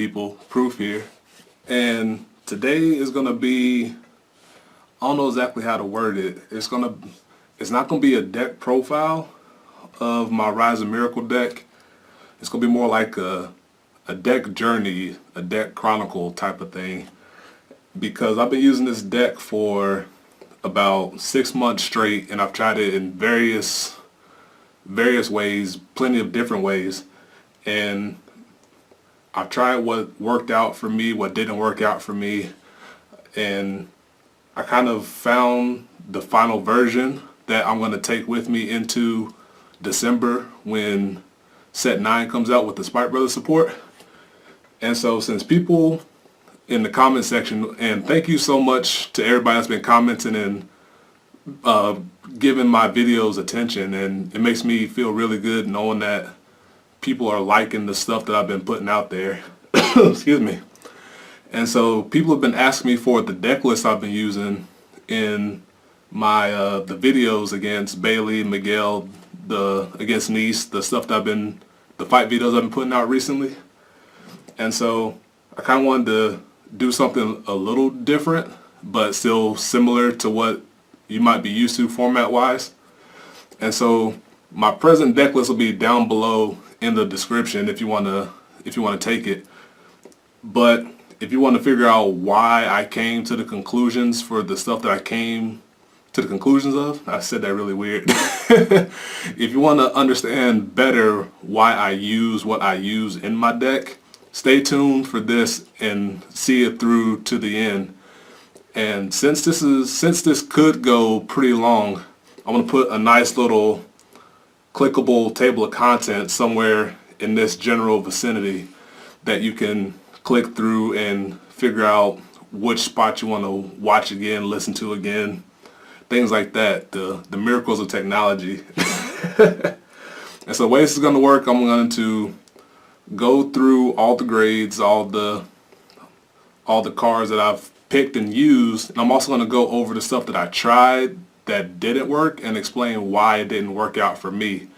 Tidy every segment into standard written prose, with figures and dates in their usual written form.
people, Proof here, and today is gonna be, I don't know exactly how to word it. It's not gonna be a deck profile of my Rise of Miracle deck. It's gonna be more like a deck journey, a deck chronicle type of thing, because I've been using this deck for about 6 months straight, and I've tried it in various ways, plenty of different ways, and I've tried what worked out for me, what didn't work out for me, and I kind of found the final version that I'm going to take with me into December when set 9 comes out with the Spike Brothers support. And so since people in the comment section, and thank you so much to everybody that's been commenting and giving my videos attention, and it makes me feel really good knowing that people are liking the stuff that I've been putting out there. Excuse me. And so people have been asking me for the deck list I've been using in my the videos against Bailey, Miguel, against Nice, the stuff that the fight videos I've been putting out recently. And so I kind of wanted to do something a little different, but still similar to what you might be used to format wise. And so my present deck list will be down below in the description if you want to take it. But if you want to figure out why I came to the conclusions for the stuff that I came to the conclusions of, I said that really weird. If you want to understand better why I use what I use in my deck, stay tuned for this and see it through to the end. And since this could go pretty long, I'm going to put a nice little clickable table of contents somewhere in this general vicinity that you can click through and figure out which spot you want to watch again, listen to again, things like that, the miracles of technology. And so the way this is going to work, I'm going to go through all the grades, all the cards that I've picked and used, and I'm also going to go over the stuff that I tried that didn't work and explain why it didn't work out for me.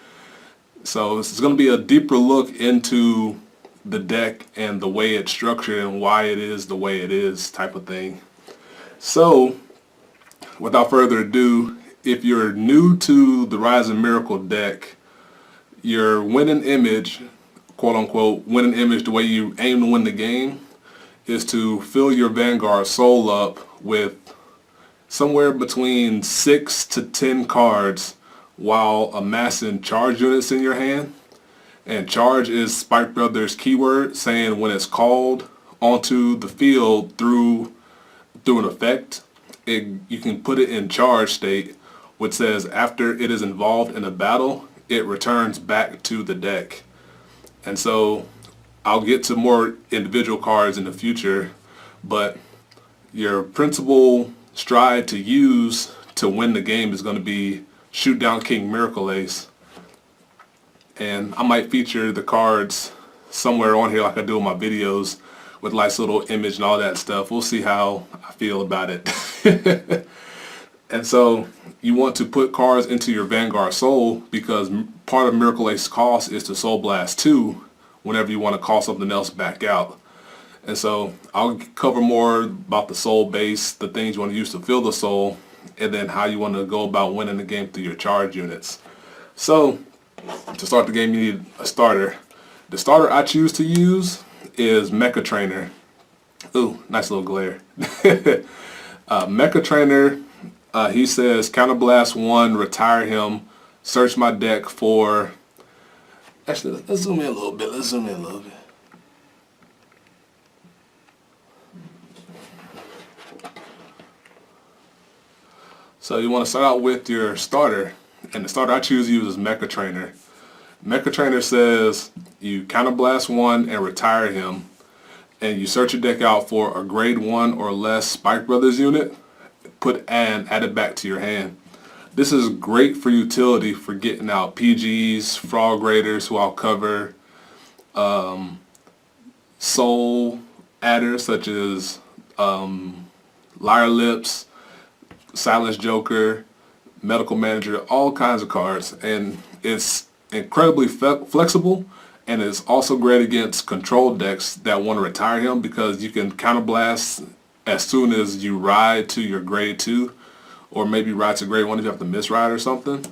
So this is going to be a deeper look into the deck and the way it's structured and why it is the way it is type of thing. So without further ado, if you're new to the Rise of Miracle deck, your winning image, quote unquote winning image, the way you aim to win the game, is to fill your Vanguard soul up with somewhere between 6 to 10 cards while amassing charge units in your hand. And charge is Spike Brothers keyword saying when it's called onto the field through an effect, you can put it in charge state, which says after it is involved in a battle, it returns back to the deck. And so I'll get to more individual cards in the future, but your principal stride to use to win the game is going to be Shootdown King Miracle Ace. And I might feature the cards somewhere on here like I do in my videos with nice little image and all that stuff. We'll see how I feel about it. And so you want to put cards into your Vanguard Soul because part of Miracle Ace cost is to Soul Blast 2 whenever you want to call something else back out. And so I'll cover more about the soul base, the things you want to use to fill the soul, and then how you want to go about winning the game through your charge units. So to start the game, you need a starter. The starter I choose to use is Mecha Trainer. Ooh, nice little glare. Mecha Trainer, he says Counterblast 1, retire him, search my deck for... Actually, let's zoom in a little bit. So you want to start out with your starter. And the starter I choose to use is Mecha Trainer. Mecha Trainer says you Counterblast 1 and retire him, and you search your deck out for a grade 1 or less Spike Brothers unit, add it back to your hand. This is great for utility for getting out PGs, Frog Raiders, who I'll cover, soul adders such as Liar Lips, Silence Joker, Medical Manager, all kinds of cards, and it's incredibly flexible And it's also great against control decks that want to retire him, because you can counterblast as soon as you ride to your grade 2, or maybe ride to grade 1 if you have to misride or something.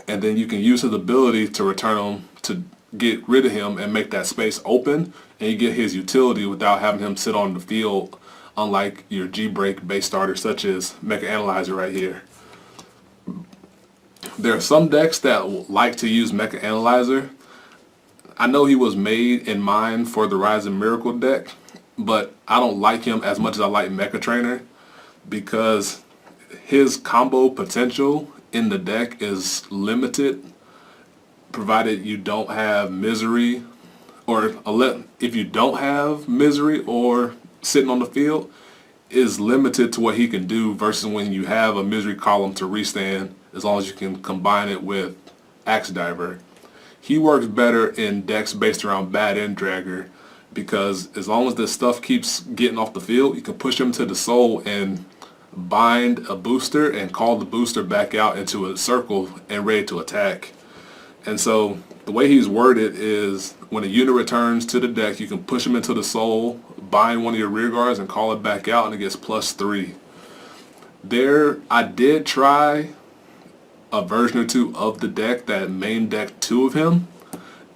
And then you can use his ability to return him, to get rid of him and make that space open, and you get his utility without having him sit on the field, unlike your G-Break base starter such as Mecha Analyzer right here. There are some decks that like to use Mecha Analyzer. I know he was made in mind for the Rising Miracle deck, but I don't like him as much as I like Mecha Trainer, because his combo potential in the deck is limited, provided you don't have Misery, or if you don't have Misery or sitting on the field, is limited to what he can do, versus when you have a Misery column to restand, as long as you can combine it with Axe Diver. He works better in decks based around Bad End Dragger, because as long as this stuff keeps getting off the field, you can push him to the soul and bind a booster and call the booster back out into a circle and ready to attack. And so the way he's worded is, when a unit returns to the deck, you can push him into the soul, bind one of your rear guards, and call it back out, and it gets +3. I did try a version or two of the deck that main deck 2 of him,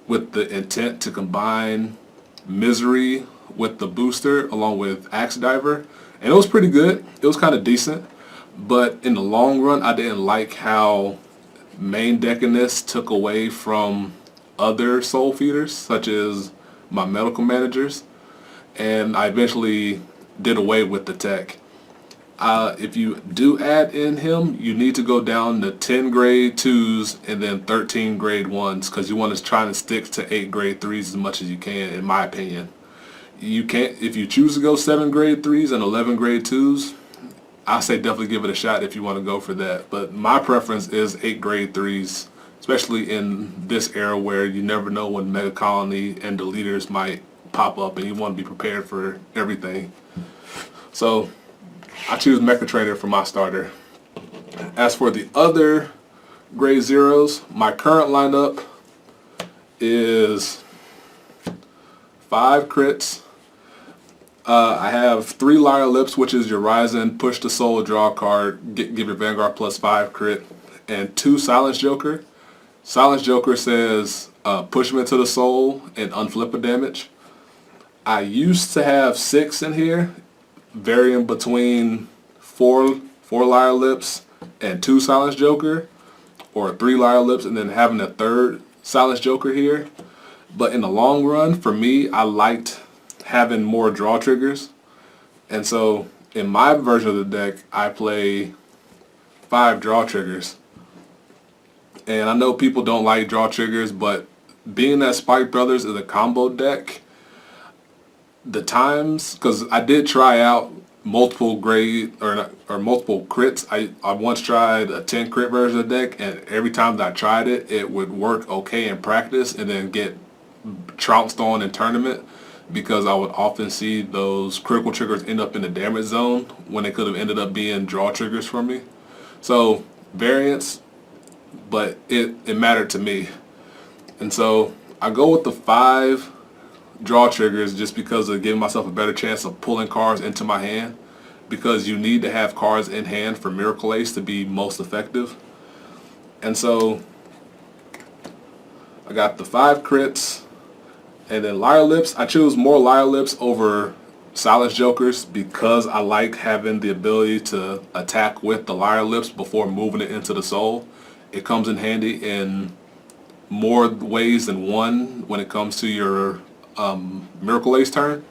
with the intent to combine Misery with the booster along with Axe Diver, and it was pretty good. It was kind of decent, but in the long run, I didn't like how main decking this took away from other soul feeders, such as my medical managers, and I eventually did away with the tech. If you do add in him, you need to go down to 10 grade 2s and then 13 grade 1s, because you want to try to stick to 8 grade 3s as much as you can, in my opinion. You can't, if you choose to go 7 grade 3s and 11 grade 2s, I say definitely give it a shot if you want to go for that. But my preference is 8 grade 3s, especially in this era where you never know when Mega Colony and Deleters might pop up, and you want to be prepared for everything. So I choose Mecha Trainer for my starter. As for the other grade 0s, my current lineup is 5 crits. I have 3 Liar Lips, which is your Ryzen, push the soul, draw a card, give your Vanguard +5 crit, and 2 Silence Joker. Silence Joker says push him into the soul and unflip a damage. I used to have 6 in here, varying between 4 Liar Lips and 2 Silence Joker, or 3 Liar Lips and then having a 3rd Silence Joker here. But in the long run, for me, I liked having more draw triggers, and so in my version of the deck, I play 5 draw triggers. And I know people don't like draw triggers, but being that Spike Brothers is a combo deck, the times, because I did try out multiple grade or multiple crits. I once tried a 10 crit version of the deck, and every time that I tried it, it would work okay in practice and then get trounced on in tournament, because I would often see those critical triggers end up in the damage zone when they could have ended up being draw triggers for me. So variance, but it mattered to me. And so I go with the 5 draw triggers just because of giving myself a better chance of pulling cards into my hand, because you need to have cards in hand for Miracle Ace to be most effective. And so I got the 5 crits, and then Liar Lips. I choose more Liar Lips over Silence Jokers because I like having the ability to attack with the Liar Lips before moving it into the soul. It comes in handy in more ways than one when it comes to your Miracle Ace turn.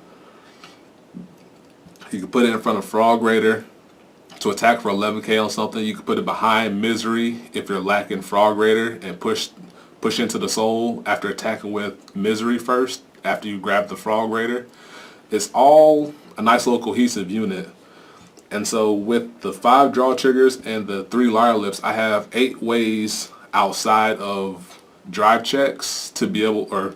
You can put it in front of Frog Raider to attack for 11k on something. You can put it behind Misery if you're lacking Frog Raider and push into the soul after attacking with Misery first after you grab the Frog Raider. It's all a nice little cohesive unit. And so with the 5 draw triggers and the 3 Liar Lips, I have 8 ways outside of drive checks to be able, or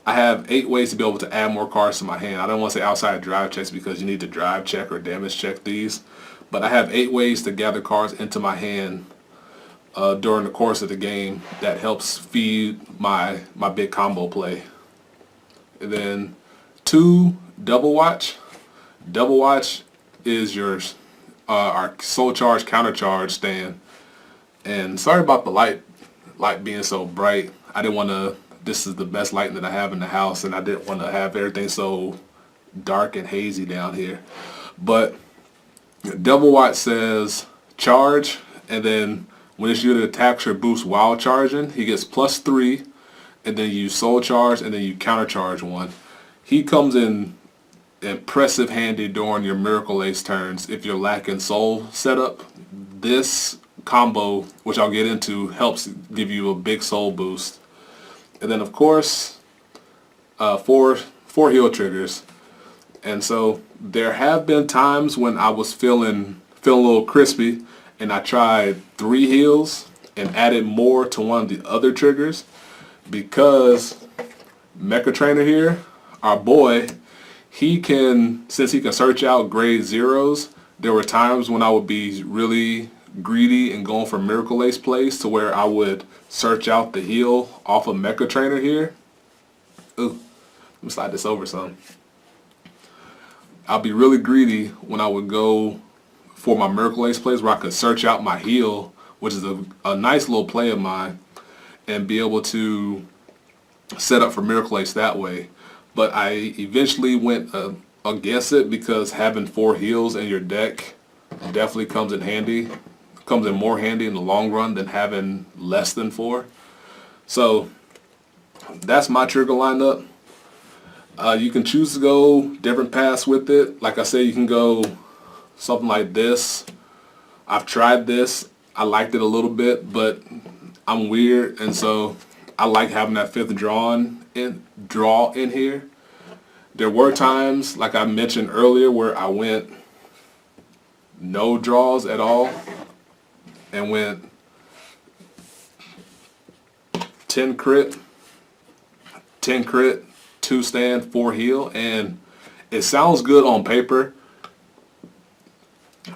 I have 8 ways to be able to add more cards to my hand. I don't want to say outside of drive checks because you need to drive check or damage check these, but I have 8 ways to gather cards into my hand during the course of the game that helps feed my big combo play. And then 2, Double Watch. Double Watch is your our soul charge counter charge stand. And sorry about the light being so bright. I didn't want to. This is the best lighting that I have in the house, and I didn't want to have everything so dark and hazy down here. But Double Watch says charge, and then when it's unit attacks or boosts while charging, he gets +3, and then you soul charge, and then you counter charge 1. He comes in impressive handy during your Miracle Ace turns if you're lacking soul setup. This combo, which I'll get into, helps give you a big soul boost. And then of course, four heal triggers. And so there have been times when I was feeling a little crispy, and I tried 3 heals and added more to one of the other triggers, because Mecha Trainer here, our boy, since he can search out grade 0s, there were times when I would be really greedy and going for Miracle Ace plays to where I would search out the heal off of Mecha Trainer here. Ooh, let me slide this over some. I'll be really greedy when I would go for my Miracle Ace plays where I could search out my heal, which is a nice little play of mine, and be able to set up for Miracle Ace that way. But I eventually went against it, because having 4 heals in your deck definitely comes in more handy in the long run than having less than 4. So that's my trigger lineup. You can choose to go different paths with it. Like I said, you can go something like this. I've tried this. I liked it a little bit, but I'm weird, and so I like having that 5th draw in here. There were times, like I mentioned earlier, where I went no draws at all and went 10 crit, 2 stand, 4 heal, and it sounds good on paper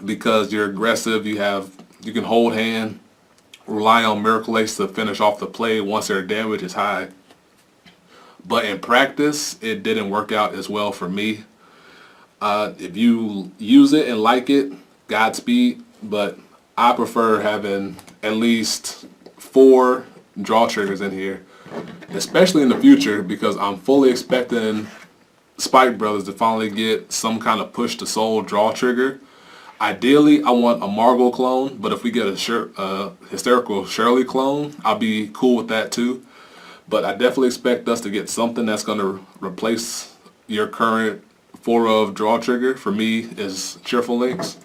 because you're aggressive, you can hold hand, rely on Miracle Ace to finish off the play once their damage is high. But in practice, it didn't work out as well for me. If you use it and like it, Godspeed, but I prefer having at least 4 draw triggers in here, especially in the future, because I'm fully expecting Spike Brothers to finally get some kind of push to soul draw trigger. Ideally, I want a Margot clone, but if we get a Hysterical Shirley clone, I'll be cool with that too. But I definitely expect us to get something that's going to replace your current 4 of draw trigger. For me, is Cheerful Lynx.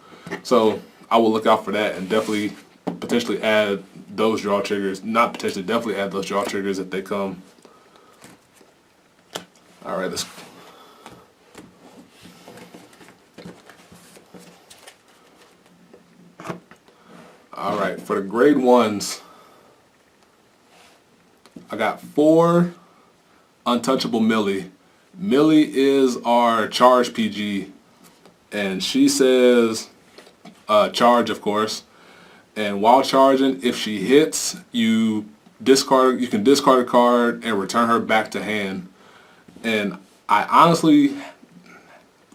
So I will look out for that and definitely potentially add those draw triggers. Not potentially, definitely add those draw triggers if they come. Alright, let's... Alright, for the grade 1s, I got 4 Untouchable Millie. Millie is our charge PG, and she says charge, of course. And while charging, if she hits, you can discard a card and return her back to hand. And I honestly,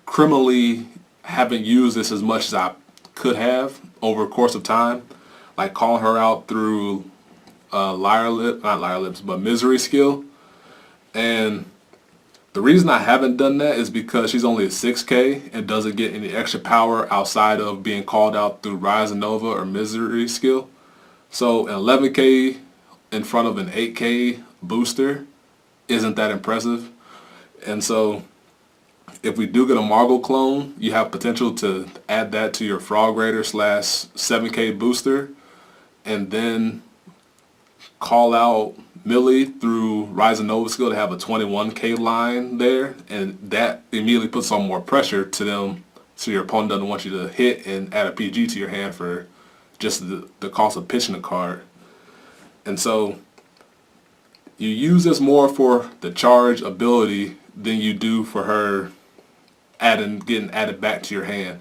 criminally haven't used this as much as I could have over a course of time, like calling her out through Misery skill. And the reason I haven't done that is because she's only a 6k and doesn't get any extra power outside of being called out through Rise and Nova or Misery skill. So an 11k in front of an 8k booster isn't that impressive. And so if we do get a Margot clone, you have potential to add that to your Frog Raider / 7k booster, and then call out Millie through Rise and Nova skill to have a 21k line there, and that immediately puts on more pressure to them, so your opponent doesn't want you to hit and add a PG to your hand for just the cost of pitching a card. And so you use this more for the charge ability than you do for her getting added back to your hand.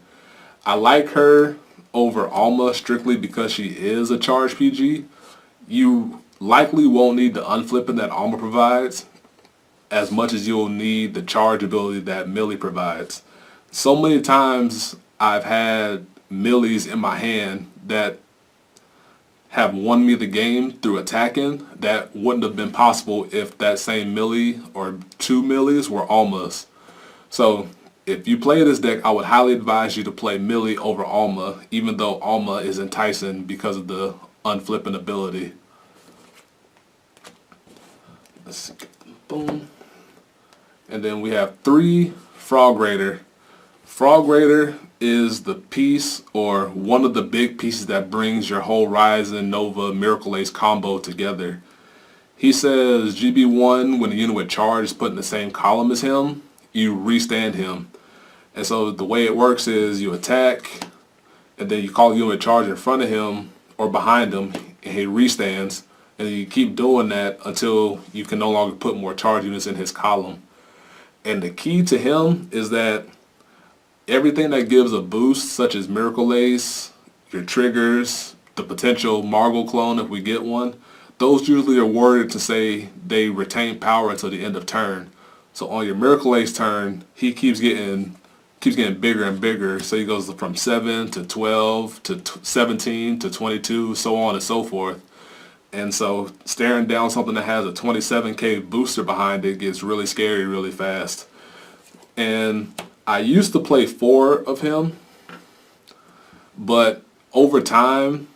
I like her over Alma strictly because she is a charge PG. You likely won't need the unflipping that Alma provides as much as you'll need the charge ability that Millie provides. So many times I've had Millies in my hand that have won me the game through attacking that wouldn't have been possible if that same Millie or two Millies were Almas. So if you play this deck, I would highly advise you to play Millie over Alma, even though Alma is enticing because of the unflipping ability. Let's see. Boom. And then we have 3 Frog Raider. Frog Raider is the piece or one of the big pieces that brings your whole Ryzen, Nova, Miracle Ace combo together. He says GB1, when the unit with charge is put in the same column as him, you restand him. And so the way it works is you attack, and then you call the unit with charge in front of him or behind him, and he restands. And you keep doing that until you can no longer put more charge units in his column. And the key to him is that everything that gives a boost, such as Miracle Ace, your triggers, the potential Margle clone if we get one, those usually are worded to say they retain power until the end of turn. So on your Miracle Ace turn, he keeps getting bigger and bigger. So he goes from 7 to 12 to 17 to 22, so on and so forth. And so staring down something that has a 27k booster behind it gets really scary really fast. And I used to play 4 of him, but over time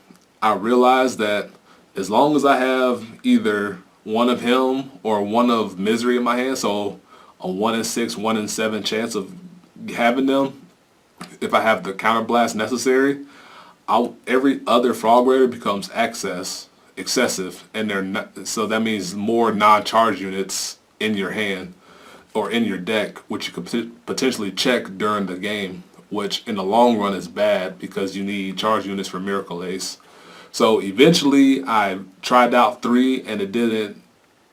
I realized that as long as I have either one of him or one of Misery in my hand, so a 1 in 6, 1 in 7 chance of having them, if I have the counterblast necessary, every other Frog Raider becomes excessive, and they're not, so that means more non-charge units in your hand or in your deck, which you could potentially check during the game, which in the long run is bad because you need charge units for Miracle Ace. So eventually I tried out 3 and it didn't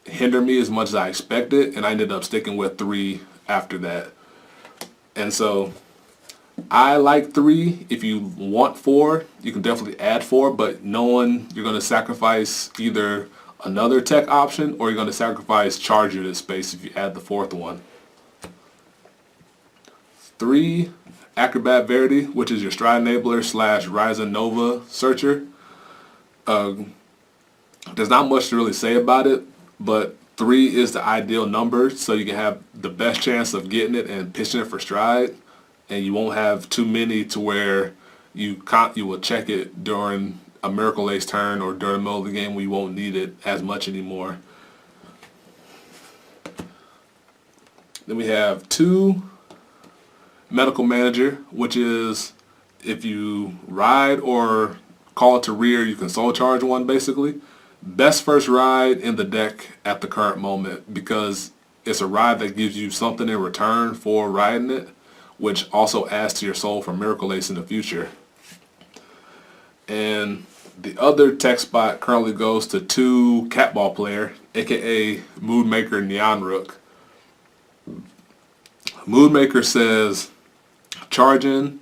hinder me as much as I expected, and I ended up sticking with 3 after that. And so I like 3. If you want 4, you can definitely add 4, but knowing you're going to sacrifice either another tech option or you're going to sacrifice charge unit space if you add the 4th one. 3, Acrobat Verdi, which is your Stride Enabler / Ryzen Nova Searcher. There's not much to really say about it, but 3 is the ideal number, so you can have the best chance of getting it and pitching it for Stride, and you won't have too many to where you will check it during a Miracle Ace turn or during the middle of the game where you won't need it as much anymore. Then we have 2, Medical Manager, which is if you ride or call it to rear, you can soul charge one basically. Best first ride in the deck at the current moment because it's a ride that gives you something in return for riding it, which also adds to your soul for Miracle Ace in the future. And the other tech spot currently goes to 2 Catball Player, aka Moodmaker Nyanrook. Moodmaker says charging,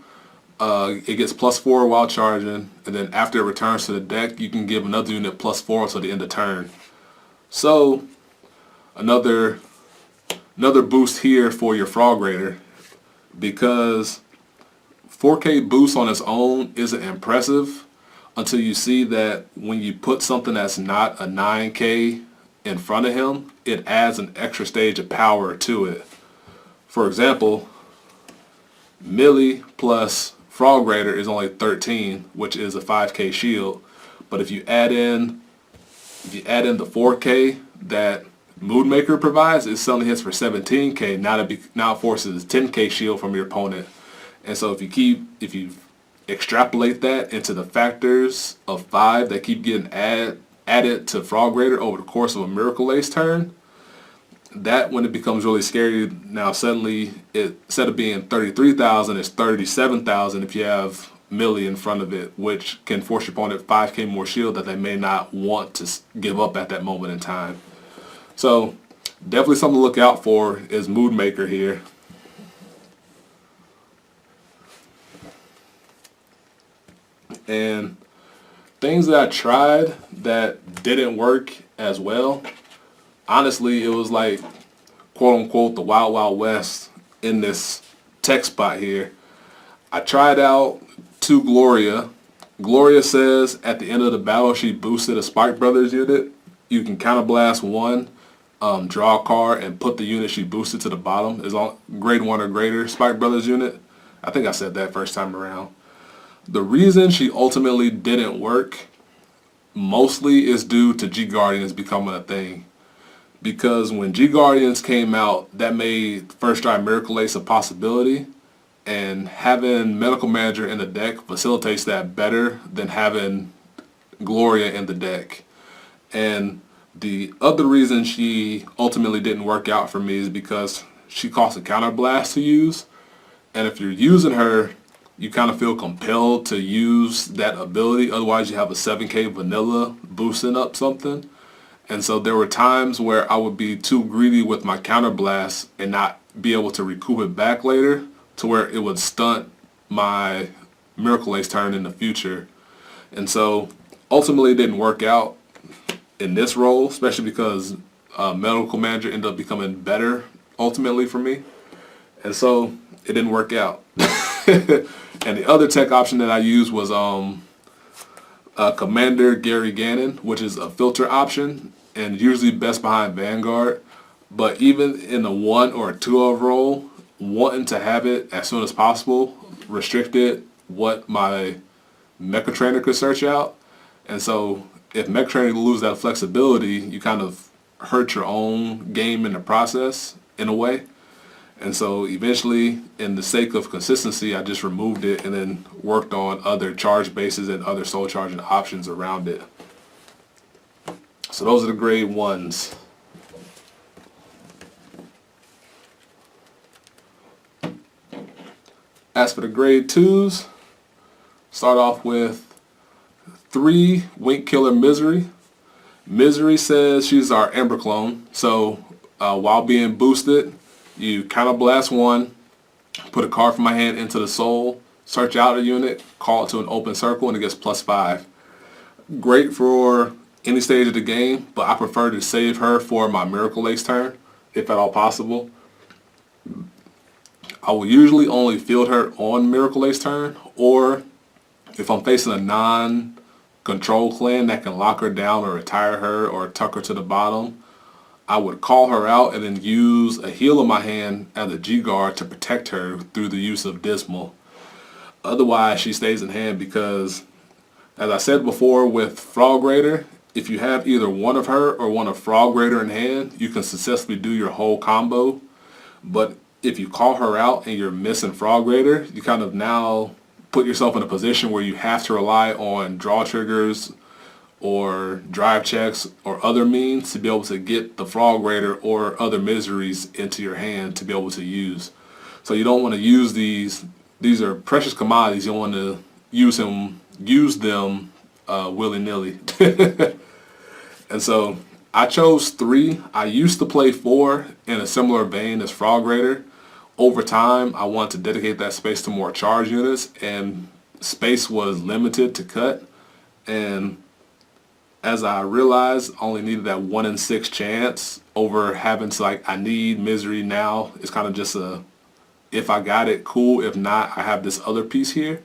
it gets +4 while charging, and then after it returns to the deck, you can give another unit +4 until the end of turn. So another boost here for your Frog Raider, because 4K boost on its own isn't impressive until you see that when you put something that's not a 9K in front of him, it adds an extra stage of power to it. For example, Millie plus Frog Raider is only 13, which is a 5K shield. But if you add in the 4K that Moodmaker provides, it suddenly hits for 17K. Now it forces 10K shield from your opponent. And so if you extrapolate that into the factors of 5 that keep getting added to Frog Raider over the course of a Miracle Ace turn, that when it becomes really scary, now suddenly instead of being 33,000, it's 37,000 if you have Millie in front of it, which can force your opponent 5K more shield that they may not want to give up at that moment in time. So definitely something to look out for is Moodmaker here. And things that I tried that didn't work as well, honestly, it was like, quote unquote, the Wild Wild West in this tech spot here. I tried out 2 Gloria. Gloria says at the end of the battle she boosted a Spike Brothers unit. You can counterblast 1, draw a card, and put the unit she boosted to the bottom. Is on grade 1 or greater Spike Brothers unit. I think I said that first time around. The reason she ultimately didn't work mostly is due to G Guardians becoming a thing. Because when G Guardians came out, that made First Strike Miracle Ace a possibility. And having Medical Manager in the deck facilitates that better than having Gloria in the deck. And the other reason she ultimately didn't work out for me is because she costs a counterblast to use. And if you're using her, you kind of feel compelled to use that ability. Otherwise, you have a 7k vanilla boosting up something. And so there were times where I would be too greedy with my counterblast and not be able to recoup it back later, to where it would stunt my Miracle Ace turn in the future. And so ultimately it didn't work out in this role, especially because Medical Manager ended up becoming better ultimately for me. And so it didn't work out. And the other tech option that I used was Commander Gary Gannon, which is a filter option and usually best behind Vanguard. But even in a 1 or a 2 of role, wanting to have it as soon as possible restricted what my Mecha Trainer could search out. And so if Mecha Trainer lose that flexibility, you kind of hurt your own game in the process in a way. And so eventually, in the sake of consistency, I just removed it and then worked on other charge bases and other soul charging options around it. So those are the grade 1s. As for the grade 2s, start off with 3 Wink Killer Misery. Misery says she's our Ember clone. So while being boosted, you counterblast 1, put a card from my hand into the soul, search out a unit, call it to an open circle, and it gets +5. Great for any stage of the game, but I prefer to save her for my Miracle Ace turn, if at all possible. I will usually only field her on Miracle Ace turn, or if I'm facing a non-control clan that can lock her down or retire her or tuck her to the bottom, I would call her out and then use a heal in my hand as a G-Guard to protect her through the use of Dizmel. Otherwise, she stays in hand because, as I said before with Frog Raider, if you have either one of her or one of Frog Raider in hand, you can successfully do your whole combo. But if you call her out and you're missing Frog Raider, you kind of now put yourself in a position where you have to rely on draw triggers or drive checks or other means to be able to get the Frog Raider or other miseries into your hand to be able to use. So you don't want to use these. These are precious commodities. You don't want to use them willy-nilly. And so I chose 3. I used to play 4 in a similar vein as Frog Raider. Over time, I wanted to dedicate that space to more charge units, and space was limited to cut. And as I realized, I only needed that 1 in 6 chance over having to, like, I need misery now. It's kind of just a, if I got it, cool. If not, I have this other piece here.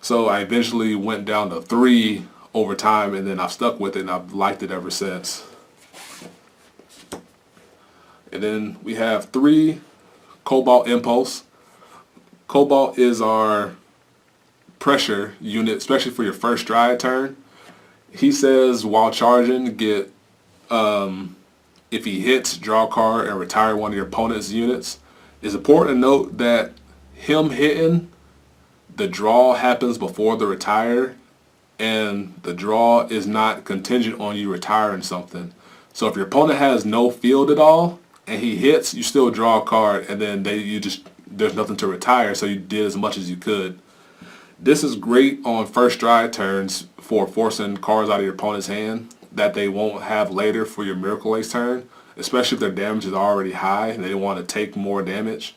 So I eventually went down to 3 over time, and then I've stuck with it, and I've liked it ever since. And then we have 3 Cobalt Impulse. Cobalt is our pressure unit, especially for your first Dryad turn. He says while charging, get if he hits, draw a card and retire one of your opponent's units. It's important to note that him hitting, the draw happens before the retire, and the draw is not contingent on you retiring something. So if your opponent has no field at all and he hits, you still draw a card, and then there's nothing to retire, so you did as much as you could. This is great on first stride turns for forcing cards out of your opponent's hand that they won't have later for your Miracle Ace turn, especially if their damage is already high and they want to take more damage.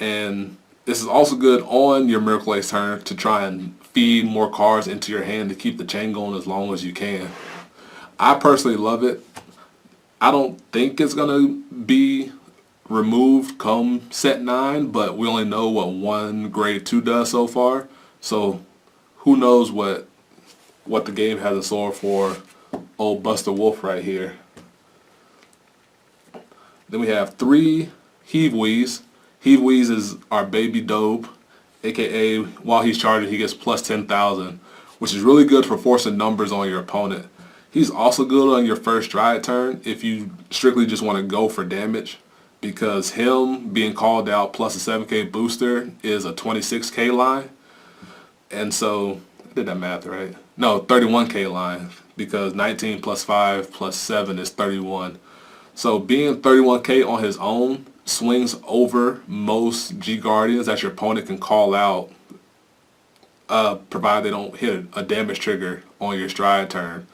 And This is also good on your Miracle Ace turn to try and feed more cards into your hand to keep the chain going as long as you can. I personally love it. I don't think it's going to be removed come set 9, but we only know what one grade 2 does so far. So who knows what the game has in store for old Buster Wolf right here. Then we have 3 Heave Wheeze. Heave Wheeze is our baby Dobe, aka while he's charging he gets plus 10,000, which is really good for forcing numbers on your opponent. He's also good on your first Chariot turn if you strictly just want to go for damage, because him being called out plus a 7k booster is a 26k line. And so, I did that math right? No, 31k line, because 19 plus 5 plus 7 is 31. So being 31k on his own swings over most G Guardians that your opponent can call out, provided they don't hit a damage trigger on your stride turn.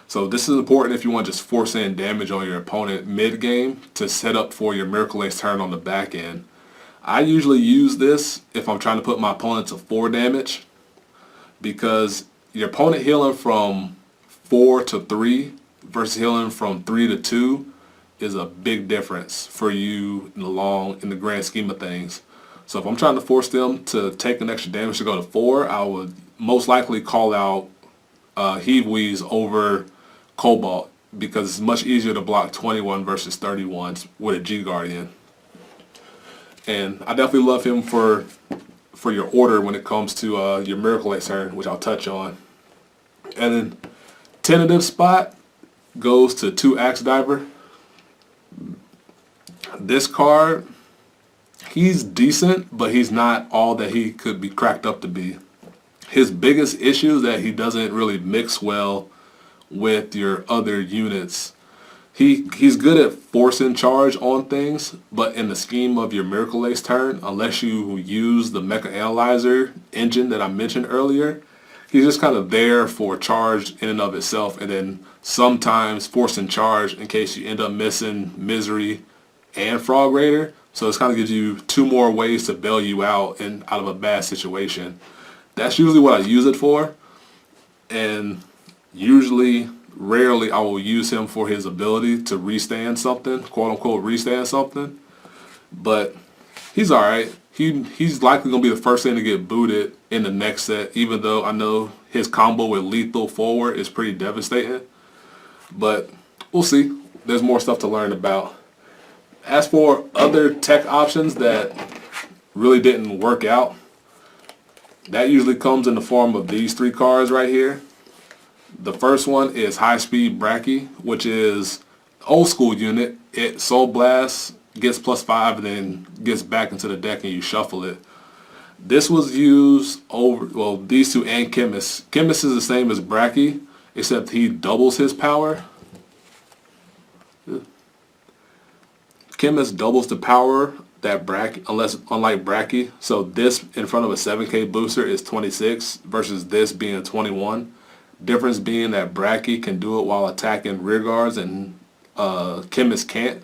So this is important if you want to just force in damage on your opponent mid-game to set up for your Miracle Ace turn on the back end. I usually use this if I'm trying to put my opponent to 4 damage, because your opponent healing from 4 to 3 versus healing from 3 to 2 is a big difference for you in the grand scheme of things. So if I'm trying to force them to take an extra damage to go to 4, I would most likely call out Heave Wheeze over Cobalt, because it's much easier to block 21 versus 31 with a G Guardian. And I definitely love him for your order when it comes to your Miracle Ace turn, which I'll touch on. And then tentative spot goes to 2 Axe Diver. This card, he's decent, but he's not all that he could be cracked up to be. His biggest issue is that he doesn't really mix well with your other units. He's good at forcing charge on things, but in the scheme of your Miracle Ace turn, unless you use the Mecha Analyzer engine that I mentioned earlier, he's just kind of there for charge in and of itself, and then sometimes forcing charge in case you end up missing Misery and Frog Raider. So this kind of gives you 2 more ways to bail you out out of a bad situation. That's usually what I use it for, and rarely I will use him for his ability to restand something, quote unquote restand something. But he's alright. He's likely going to be the first thing to get booted in the next set, even though I know his combo with lethal forward is pretty devastating. But we'll see. There's more stuff to learn about. As for other tech options that really didn't work out, that usually comes in the form of these 3 cards right here. The first one is High Speed Bracky, which is old school unit. It Soul Blast, gets plus 5, and then gets back into the deck and you shuffle it. This was used over, well, these 2 and Chemist. Chemist is the same as Bracky, except he doubles his power. Chemist doubles the power that Bracky, unlike Bracky. So this in front of a 7k booster is 26 versus this being 21. Difference being that Bracky can do it while attacking rear guards and Chemist can't.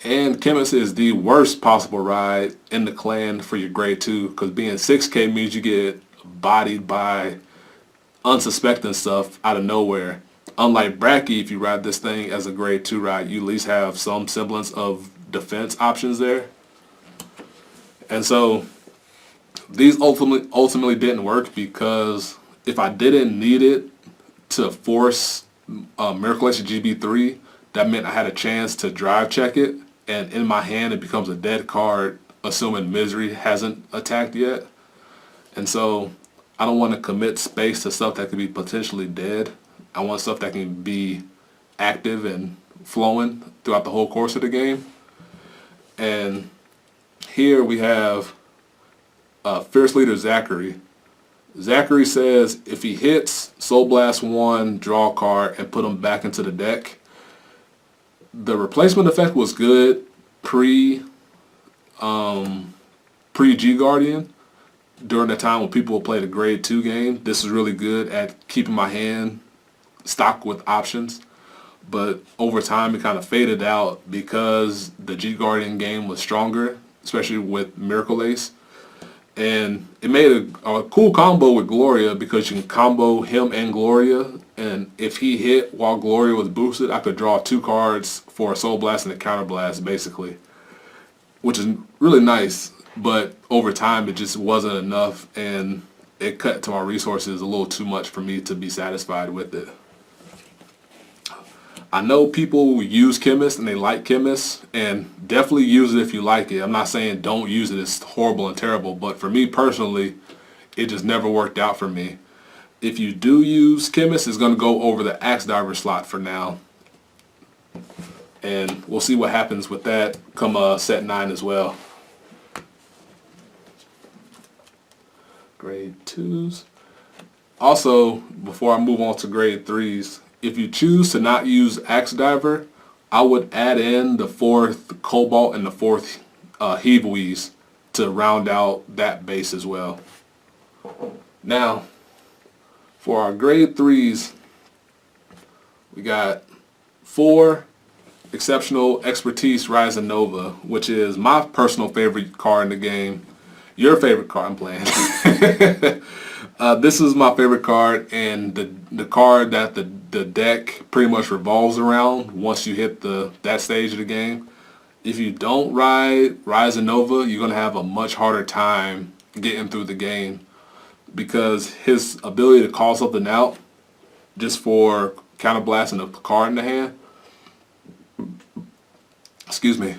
And Chemist is the worst possible ride in the clan for your grade 2, because being 6k means you get bodied by unsuspecting stuff out of nowhere. Unlike Bracky, if you ride this thing as a grade 2 ride, you at least have some semblance of defense options there. And so these ultimately didn't work, because if I didn't need it to force Miracle Ace GB3, that meant I had a chance to drive check it, and in my hand it becomes a dead card, assuming Misery hasn't attacked yet. And so I don't want to commit space to stuff that could be potentially dead. I want stuff that can be active and flowing throughout the whole course of the game. And here we have Fierce Leader Zachary. Zachary says if he hits Soul Blast 1, draw a card, and put him back into the deck. The replacement effect was good pre G Guardian. During the time when people would play the grade 2 game, this is really good at keeping my hand stocked with options. But over time it kind of faded out because the G Guardian game was stronger, especially with Miracle Ace. And it made a cool combo with Gloria because you can combo him and Gloria. And if he hit while Gloria was boosted, I could draw 2 cards for a Soul Blast and a Counter Blast, basically. Which is really nice, but over time it just wasn't enough, and it cut to my resources a little too much for me to be satisfied with it. I know people use Chemist and they like Chemist, and definitely use it if you like it. I'm not saying don't use it, it's horrible and terrible, but for me personally, it just never worked out for me. If you do use Chemist, it's going to go over the Axe Diver slot for now. And we'll see what happens with that come set 9 as well. Grade 2s. Also, before I move on to grade 3s, if you choose to not use Axe Diver, I would add in the 4th Cobalt and the 4th Heave Wheeze to round out that base as well. Now, for our grade 3s, we got 4 Exceptional Expertise Rising Nova, which is my personal favorite card in the game. Your favorite card, I'm playing. This is my favorite card, and the card that the deck pretty much revolves around once you hit that stage of the game. If you don't ride Rising Nova, you're going to have a much harder time getting through the game, because his ability to call something out just for counterblasting a card in the hand, excuse me,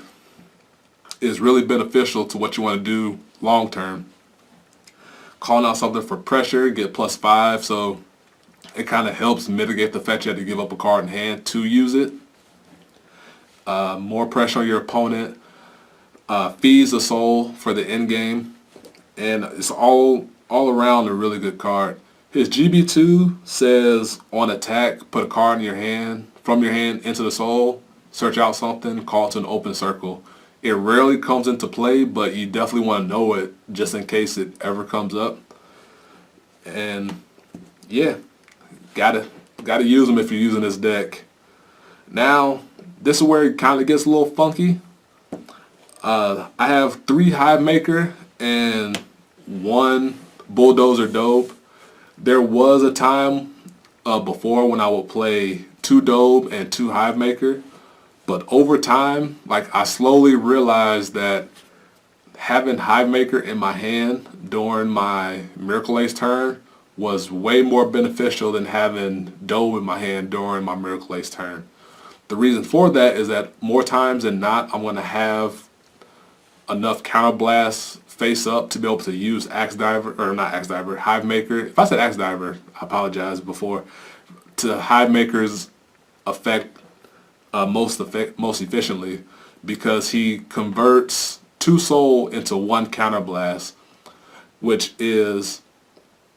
is really beneficial to what you want to do long term. Calling out something for pressure, get +5, so it kind of helps mitigate the fact you have to give up a card in hand to use it. More pressure on your opponent, feeds the soul for the end game, and it's all around a really good card. His GB2 says on attack, put a card in your hand, from your hand into the soul, search out something, call it to an open circle. It rarely comes into play, but you definitely want to know it just in case it ever comes up. And yeah, gotta use them if you're using this deck. Now, this is where it kind of gets a little funky. I have 3 Hive Maker and 1 Bulldozer Dobe. There was a time before when I would play 2 Dobe and 2 Hive Maker. But over time, like, I slowly realized that having Hive Maker in my hand during my Miracle Ace turn was way more beneficial than having Dobe in my hand during my Miracle Ace turn. The reason for that is that more times than not, I'm going to have enough counterblasts face up to be able to use Axe Diver, or not Axe Diver, Hive Maker. If I said Axe Diver, I apologize before. To Hive Maker's effect most efficiently, because he converts 2 soul into 1 counterblast, which is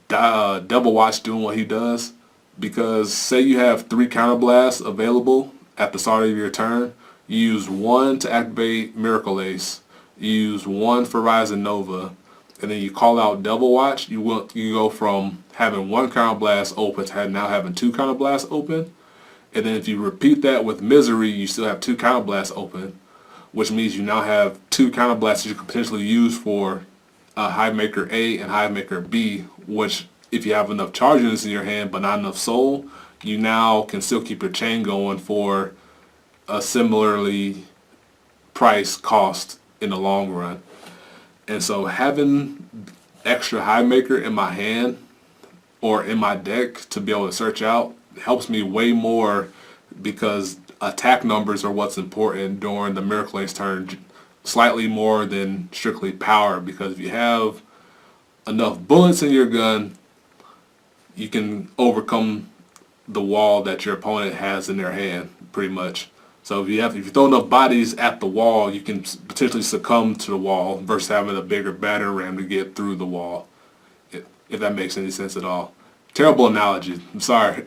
Double Watch doing what he does. Because say you have 3 counterblasts available at the start of your turn, you use 1 to activate Miracle Ace, you use 1 for Rising Nova, and then you call out Double Watch. You go from having 1 counterblast open to now having 2 counterblasts open. And then if you repeat that with Misery, you still have 2 counterblasts open, which means you now have 2 counterblasts you could potentially use for Hive Maker A and Hive Maker B, which if you have enough charge units in your hand but not enough soul, you now can still keep your chain going for a similarly priced cost in the long run. And so having extra Hive Maker in my hand or in my deck to be able to search out helps me way more, because attack numbers are what's important during the Miracle Ace turn, slightly more than strictly power, because if you have enough bullets in your gun, you can overcome the wall that your opponent has in their hand, pretty much. So if you throw enough bodies at the wall, you can potentially succumb to the wall versus having a bigger battering ram to get through the wall, if that makes any sense at all. Terrible analogy, I'm sorry.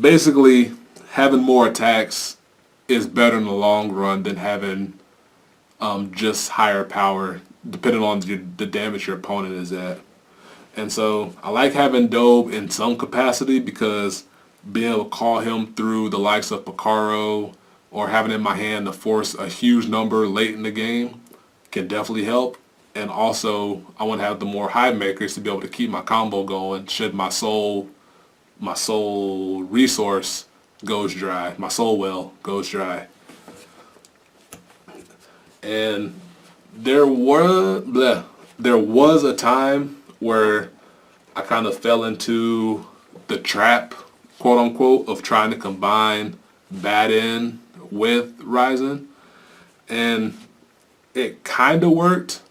Basically, having more attacks is better in the long run than having just higher power, depending on the damage your opponent is at. And so I like having Dobe in some capacity, because being able to call him through the likes of Picaro or having in my hand to force a huge number late in the game can definitely help. and also I want to have the more Hive Makers to be able to keep my combo going should my soul resource goes dry, my soul well goes dry. And there was a time where I kind of fell into the trap, quote unquote, of trying to combine Bad-In with Ryzen, and it kind of worked,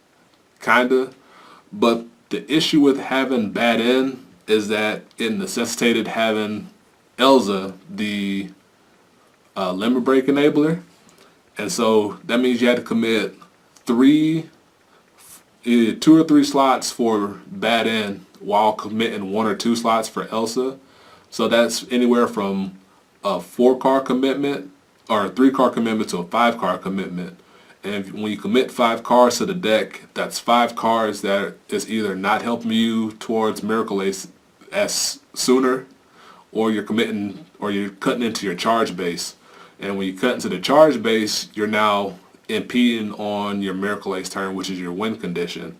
but the issue with having Bad-In is that it necessitated having Elza, the limit break enabler, and so that means you had to commit either 2 or 3 slots for Bad-In while committing 1 or 2 slots for Elsa. So that's anywhere from a 4-card commitment or a 3-card commitment to a 5-card commitment. And when you commit 5 cards to the deck, that's 5 cards that is either not helping you towards Miracle Ace as sooner, or you're cutting into your charge base. And when you cut into the charge base, you're now impeding on your Miracle Ace turn, which is your win condition.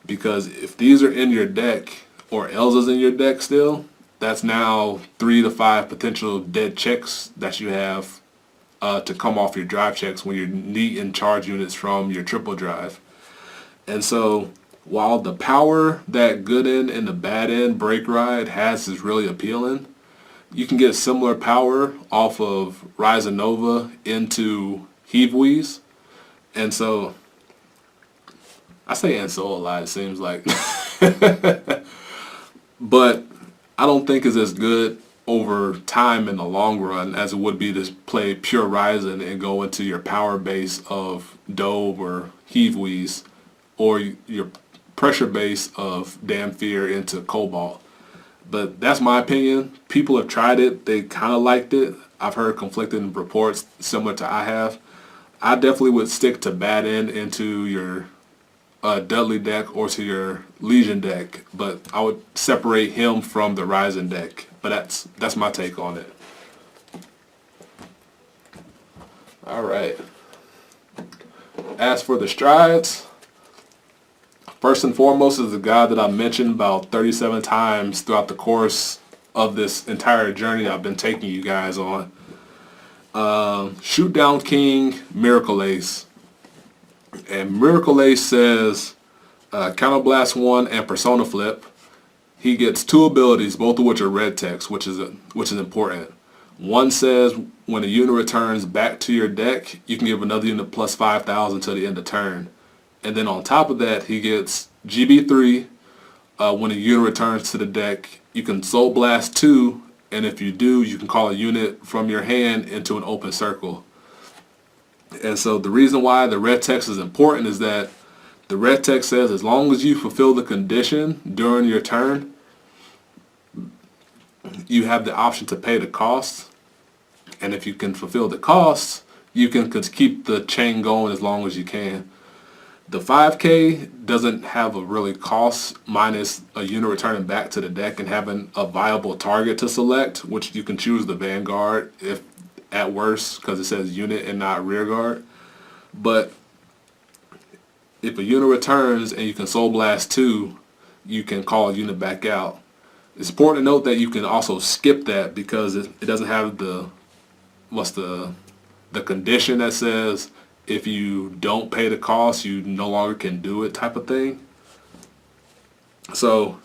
Because if these are in your deck, or Elza's in your deck still, that's now 3 to 5 potential dead checks that you have to come off your drive checks when you're needing charge units from your triple drive. And so while the power that Good-In and the Bad-In Break Ride has is really appealing, you can get similar power off of Ryzen Nova into Heave Wheeze. And so I say and so a lot, it seems like. But I don't think it's as good over time in the long run as it would be to play pure Ryzen and go into your power base of Dobe or Heave Wheeze, or your pressure base of Dhampir into Cobalt. But that's my opinion. People have tried it. They kind of liked it. I've heard conflicting reports similar to I have. I definitely would stick to Bad-In into your Dudley deck or to your Legion deck, but I would separate him from the Ryzen deck. But that's my take on it. Alright. As for the strides, first and foremost is the guy that I mentioned about 37 times throughout the course of this entire journey I've been taking you guys on. Shootdown King, Miracle Ace. And Miracle Ace says Counterblast 1 and Persona Flip. He gets 2 abilities, both of which are red text, which is important. One says when a unit returns back to your deck, you can give another unit plus 5,000 till the end of turn. And then on top of that, he gets GB3. When a unit returns to the deck, you can Soul Blast 2, and if you do, you can call a unit from your hand into an open circle. And so the reason why the red text is important is that the red text says as long as you fulfill the condition during your turn, you have the option to pay the cost. And if you can fulfill the costs, you can keep the chain going as long as you can. The 5K doesn't have a really cost minus a unit returning back to the deck and having a viable target to select, which you can choose the Vanguard if at worst, because it says unit and not rear guard. But if a unit returns and you can Soul Blast 2, you can call a unit back out. It's important to note that you can also skip that because it doesn't have the condition that says if you don't pay the cost, you no longer can do it type of thing. So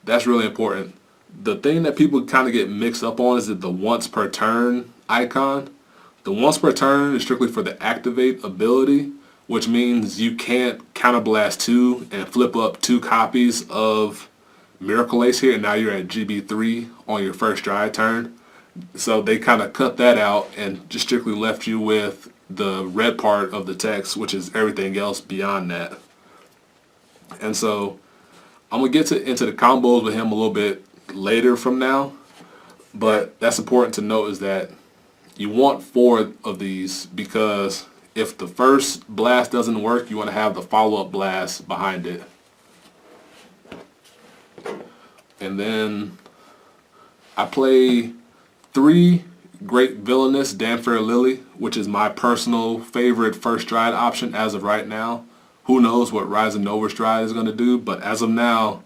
that's really important. The thing that people kind of get mixed up on is that the once per turn icon. The once per turn is strictly for the activate ability, which means you can't Counterblast 2 and flip up 2 copies of Miracle Ace here, and now you're at GB3 on your first drive turn. So they kind of cut that out and just strictly left you with the red part of the text, which is everything else beyond that. And so I'm going to get into the combos with him a little bit later from now, but that's important to note is that you want 4 of these because if the first blast doesn't work, you want to have the follow-up blast behind it. And then I play 3 Great Villainess Dhampir Lily, which is my personal favorite first stride option as of right now. Who knows what Rising Nova Stride is going to do, but as of now,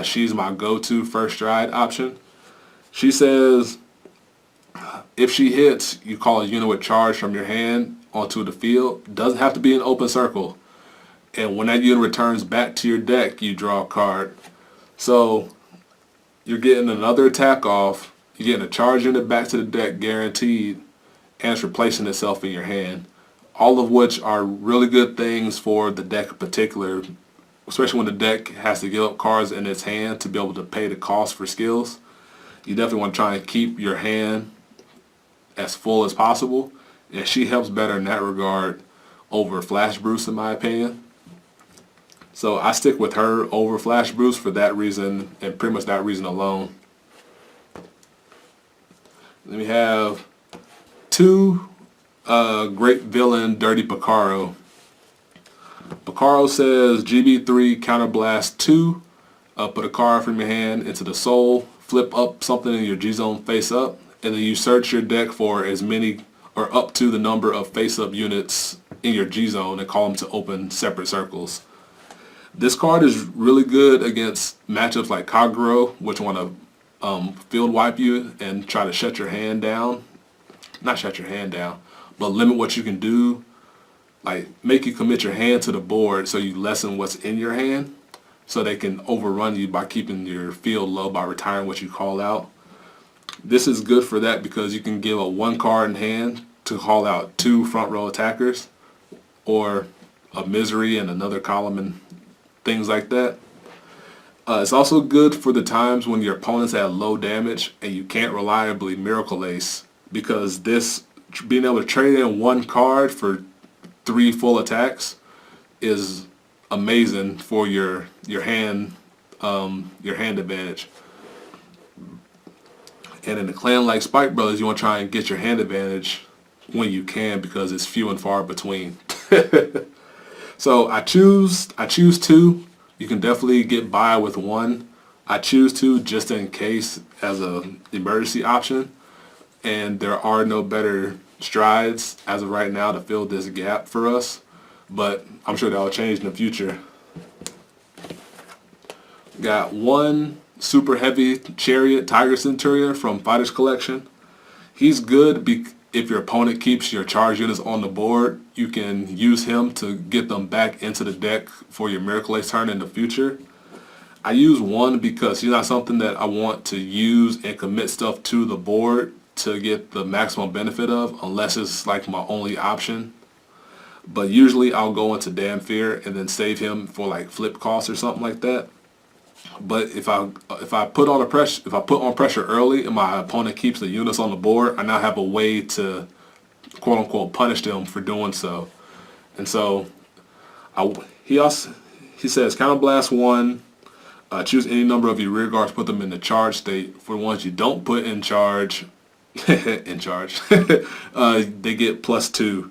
she's my go-to first stride option. She says if she hits, you call a unit with charge from your hand onto the field. Doesn't have to be an open circle. And when that unit returns back to your deck, you draw a card. So you're getting another attack off. You're getting a charge unit back to the deck guaranteed, and it's replacing itself in your hand. All of which are really good things for the deck in particular, especially when the deck has to give up cards in its hand to be able to pay the cost for skills. You definitely want to try and keep your hand as full as possible, and she helps better in that regard over Flash Bruce, in my opinion. So I stick with her over Flash Bruce for that reason, and pretty much that reason alone. Then we have two great villain, Dirty Picaro. Picaro says GB3 counterblast 2, put a card from your hand into the soul, flip up something in your G-zone face up, and then you search your deck for as many or up to the number of face up units in your G-zone and call them to open separate circles. This card is really good against matchups like Kagero, which want to field wipe you and try to shut your hand down. Not shut your hand down, but limit what you can do. Like make you commit your hand to the board so you lessen what's in your hand, so they can overrun you by keeping your field low by retiring what you call out. This is good for that because you can give a 1 card in hand to call out 2 front row attackers, or a misery and another column and things like that. It's also good for the times when your opponents have low damage and you can't reliably Miracle Ace, because this being able to trade in 1 card for 3 full attacks is amazing for your hand advantage. And in a clan like Spike Brothers, you want to try and get your hand advantage when you can, because it's few and far between. So I choose 2. You can definitely get by with 1. I choose 2 just in case as an emergency option, and there are no better strides as of right now to fill this gap for us, but I'm sure that'll change in the future. Got 1 super heavy Chariot Tiger Centurion from Fighters Collection. He's good if your opponent keeps your charge units on the board. You can use him to get them back into the deck for your Miracle Ace turn in the future. I use 1 because he's not something that I want to use and commit stuff to the board to get the maximum benefit of, unless it's like my only option. But usually I'll go into Dhampir and then save him for like flip costs or something like that. But if I put on pressure early and my opponent keeps the units on the board, I now have a way to quote unquote punish them for doing so. And so he says counterblast 1, choose any number of your rear guards, put them in the charge state. For the ones you don't put in charge, they get +2.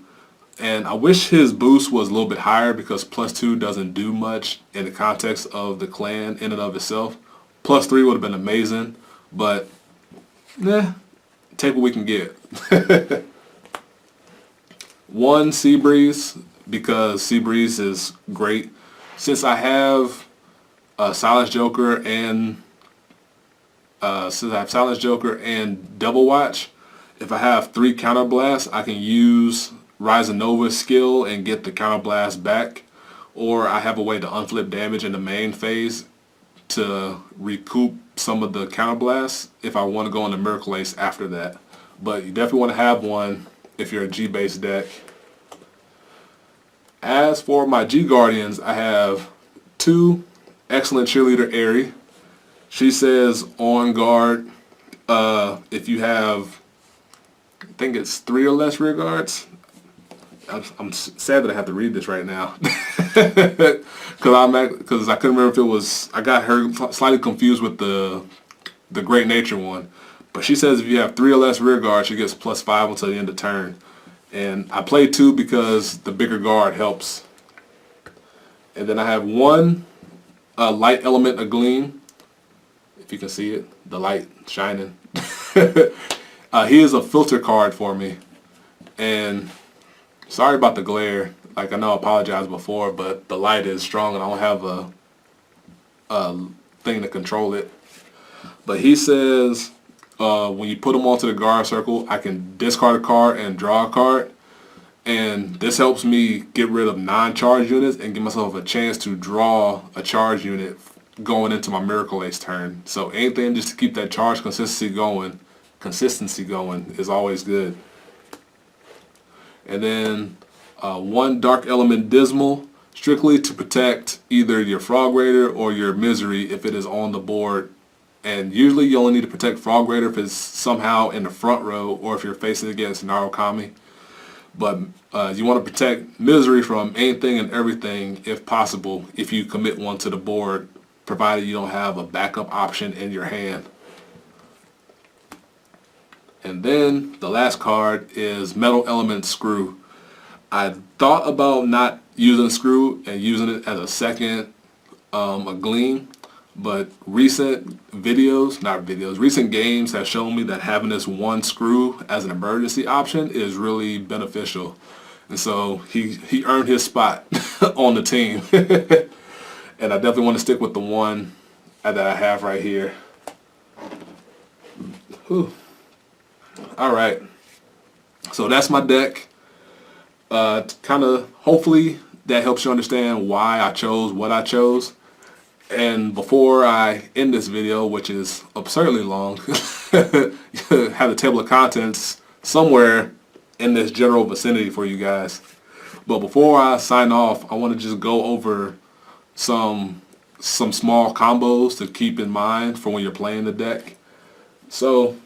And I wish his boost was a little bit higher, because +2 doesn't do much in the context of the clan in and of itself. +3 would have been amazing, but take what we can get. 1 Sebreeze, because Sebreeze is great. Since I have Silence Joker and Double Watch, if I have 3 counterblasts, I can use Rise and Nova skill and get the counterblast back, or I have a way to unflip damage in the main phase to recoup some of the counterblasts if I want to go on the Miracle Ace after that. But you definitely want to have 1 if you're a G-based deck. As for my G-Guardians, I have 2 excellent cheerleader Aery. She says on guard, if you have, I think it's 3 or less rear guards. I'm sad that I have to read this right now because I couldn't remember if it was, I got her slightly confused with the Great Nature one. But she says if you have 3 or less rear guards, she gets +5 until the end of turn. And I play 2 because the bigger guard helps. And then I have 1 light element Agleam. If you can see it, the light shining. He is a filter card for me. And sorry about the glare. Like I know I apologized before, but the light is strong and I don't have a thing to control it. But he says when you put them onto the guard circle, I can discard a card and draw a card. And this helps me get rid of non-charge units and give myself a chance to draw a charge unit going into my Miracle Ace turn. So anything just to keep that charge consistency going is always good. And then one Dark Element Dizmel, strictly to protect either your Frog Raider or your Misery if it is on the board. And usually you only need to protect Frog Raider if it's somehow in the front row or if you're facing against Narukami. But you want to protect Misery from anything and everything if possible if you commit one to the board, provided you don't have a backup option in your hand. And then the last card is Metal Element Screw. I thought about not using Screw and using it as a second Agleam, but recent games have shown me that having this one Screw as an emergency option is really beneficial. And so he earned his spot on the team. And I definitely want to stick with the one that I have right here. Whew. Alright, so that's my deck. Kind of, hopefully that helps you understand why I chose what I chose. And before I end this video, which is absurdly long, have the table of contents somewhere in this general vicinity for you guys. But before I sign off, I want to just go over some small combos to keep in mind for when you're playing the deck. So,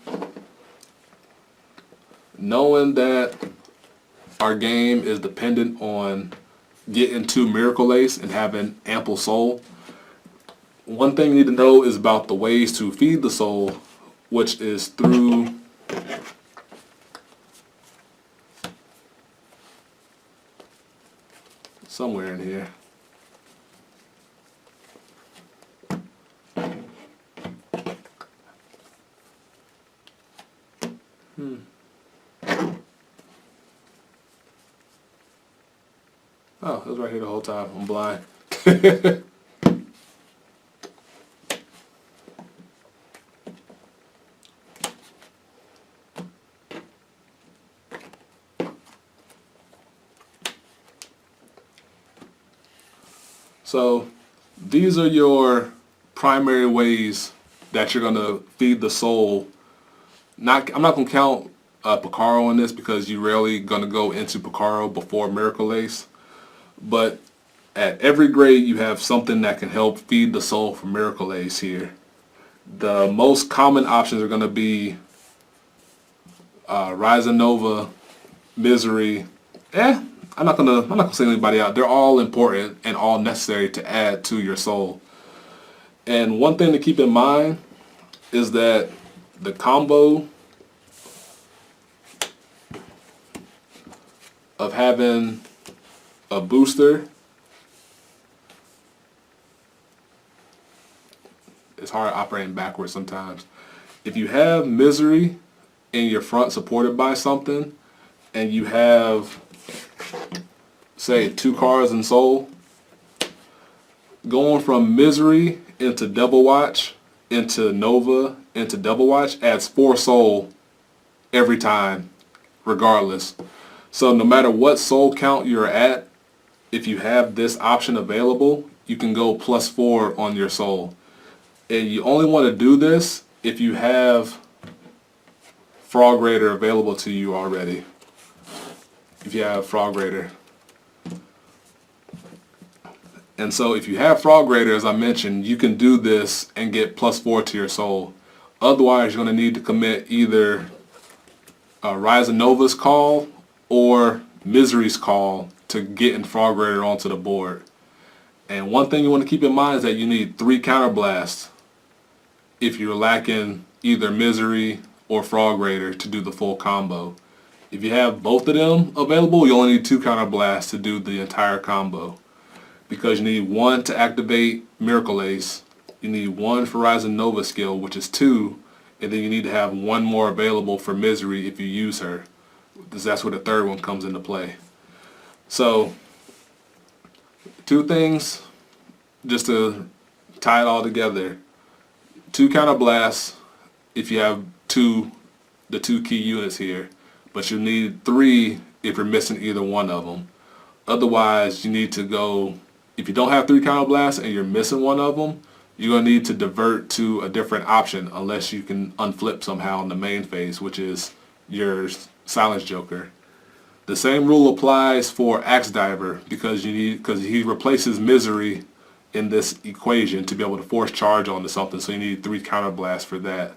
knowing that our game is dependent on getting to Miracle Ace and having ample soul, one thing you need to know is about the ways to feed the soul, which is through somewhere in here. Oh, it was right here the whole time. I'm blind. So these are your primary ways that you're going to feed the soul. I'm not going to count Picaro in this because you're rarely going to go into Picaro before Miracle Ace. But at every grade you have something that can help feed the soul for Miracle Ace here. The most common options are going to be Rising Nova, Misery. I'm not gonna say anybody out. They're all important and all necessary to add to your soul. And one thing to keep in mind is that the combo of having a booster, it's hard operating backwards sometimes. If you have Misery in your front supported by something, and you have, say, 2 cards in soul, going from Misery into Double Watch into Nova into Double Watch adds 4 soul every time, regardless. So no matter what soul count you're at, if you have this option available, you can go +4 on your soul. And you only want to do this if you have Frog Raider available to you already. If you have Frog Raider. And so if you have Frog Raider, as I mentioned, you can do this and get +4 to your soul. Otherwise, you're going to need to commit either Rising Nova's call or Misery's call to get in Frog Raider onto the board. And one thing you want to keep in mind is that you need 3 counterblasts if you're lacking either Misery or Frog Raider to do the full combo. If you have both of them available, you only need 2 counterblasts to do the entire combo. Because you need 1 to activate Miracle Ace, you need 1 for Rising Nova skill, which is 2, and then you need to have 1 more available for Misery if you use her. Because that's where the third one comes into play. So two things, just to tie it all together. 2 counter blasts if you have the two key units here, but you need 3 if you're missing either one of them. Otherwise, you need to go, if you don't have 3 counter blasts and you're missing one of them, you're going to need to divert to a different option unless you can unflip somehow in the main phase, which is your Silence Joker. The same rule applies for Axe Diver because he replaces Misery in this equation to be able to force charge onto something, so you need 3 counter blasts for that.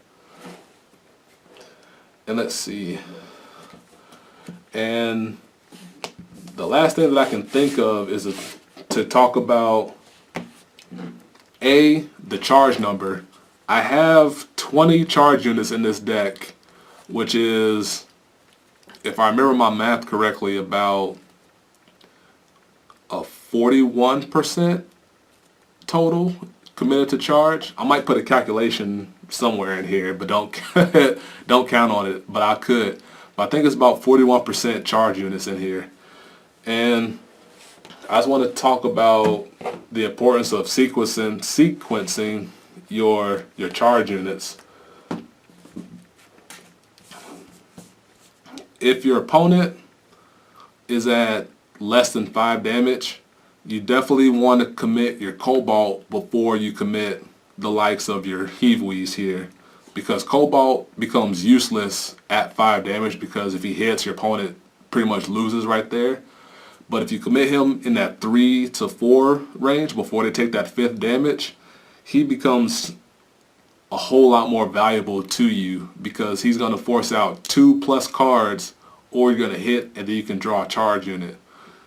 And let's see. And the last thing that I can think of is to talk about the charge number. I have 20 charge units in this deck, which is, if I remember my math correctly, about a 41% total committed to charge. I might put a calculation somewhere in here, but don't count on it, but I could. But I think it's about 41% charge units in here. And I just want to talk about the importance of sequencing your charge units. If your opponent is at less than 5 damage, you definitely want to commit your Cobalt before you commit the likes of your Heave Wheeze here, because Cobalt becomes useless at 5 damage, because if he hits, your opponent pretty much loses right there. But if you commit him in that 3 to 4 range before they take that 5th damage, he becomes a whole lot more valuable to you, because he's going to force out 2+ cards, or you're going to hit and then you can draw a charge unit.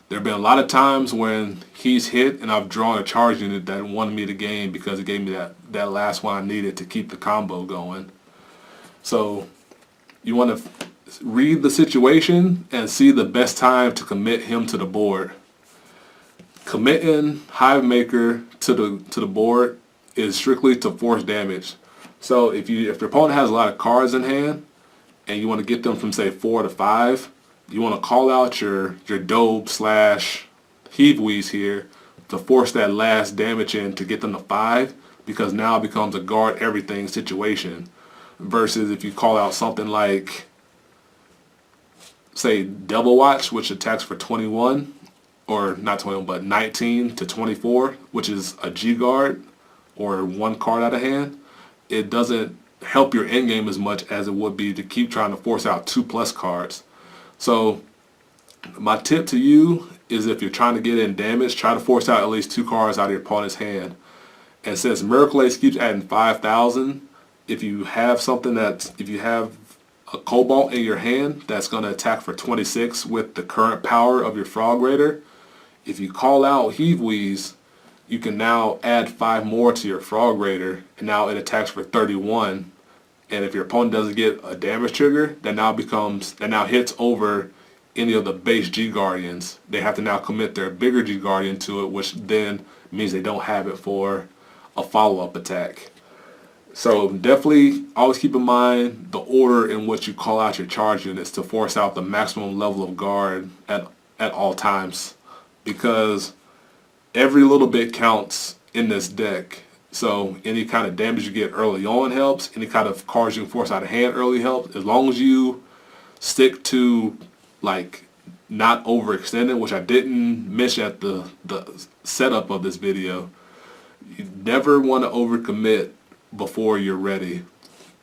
There have been a lot of times when he's hit and I've drawn a charge unit that won me the game because it gave me that last one I needed to keep the combo going. So you want to read the situation and see the best time to commit him to the board. Committing Hive Maker to the board is strictly to force damage. So if your opponent has a lot of cards in hand and you want to get them from, say, 4 to 5, you want to call out your Dobe / Heave Wheeze here to force that last damage in to get them to 5, because now it becomes a guard everything situation. Versus if you call out something like, say, Devil Watch, which attacks for 21, or not 21, but 19 to 24, which is a G guard or 1 card out of hand, it doesn't help your endgame as much as it would be to keep trying to force out 2+ cards. So my tip to you is, if you're trying to get in damage, try to force out at least 2 cards out of your opponent's hand. And since Miracle Ace keeps adding 5,000, if you have a Cobalt in your hand that's going to attack for 26 with the current power of your Frog Raider, if you call out Heave Wheeze, you can now add 5 more to your Frog Raider, and now it attacks for 31. And if your opponent doesn't get a damage trigger, that now hits over any of the base G Guardians. They have to now commit their bigger G Guardian to it, which then means they don't have it for a follow-up attack. So definitely always keep in mind the order in which you call out your charge units to force out the maximum level of guard at all times, because every little bit counts in this deck. So any kind of damage you get early on helps. Any kind of cards you can force out of hand early helps. As long as you stick to, like, not overextending, which I didn't mention at the setup of this video. You never want to overcommit before you're ready.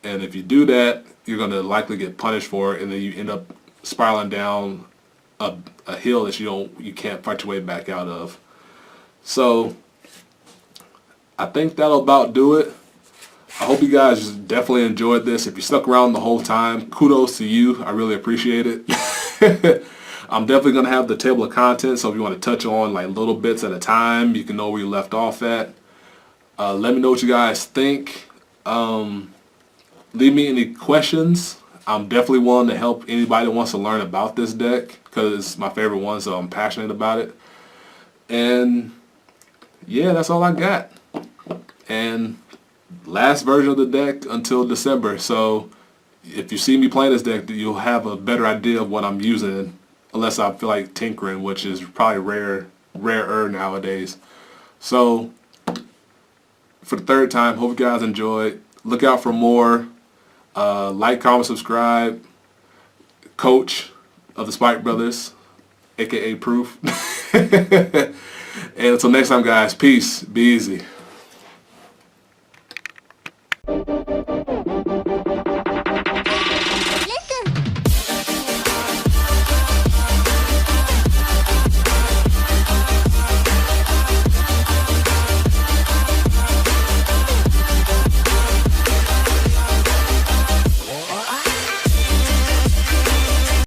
And if you do that, you're going to likely get punished for it, and then you end up spiraling down a hill that you can't fight your way back out of. So I think that'll about do it. I hope you guys definitely enjoyed this. If you stuck around the whole time, kudos to you. I really appreciate it. I'm definitely going to have the table of contents, so if you want to touch on like little bits at a time, you can know where you left off at. Let me know what you guys think. Leave me any questions. I'm definitely willing to help anybody that wants to learn about this deck, because it's my favorite one, so I'm passionate about it. And yeah, that's all I got. And last version of the deck until December, so if you see me playing this deck, you'll have a better idea of what I'm using, unless I feel like tinkering, which is probably rare rarer nowadays. So for the third time, hope you guys enjoyed. Look out for more. Like, comment, subscribe. Coach of the Spike Brothers, aka Proof. And until next time, guys, peace. Be easy.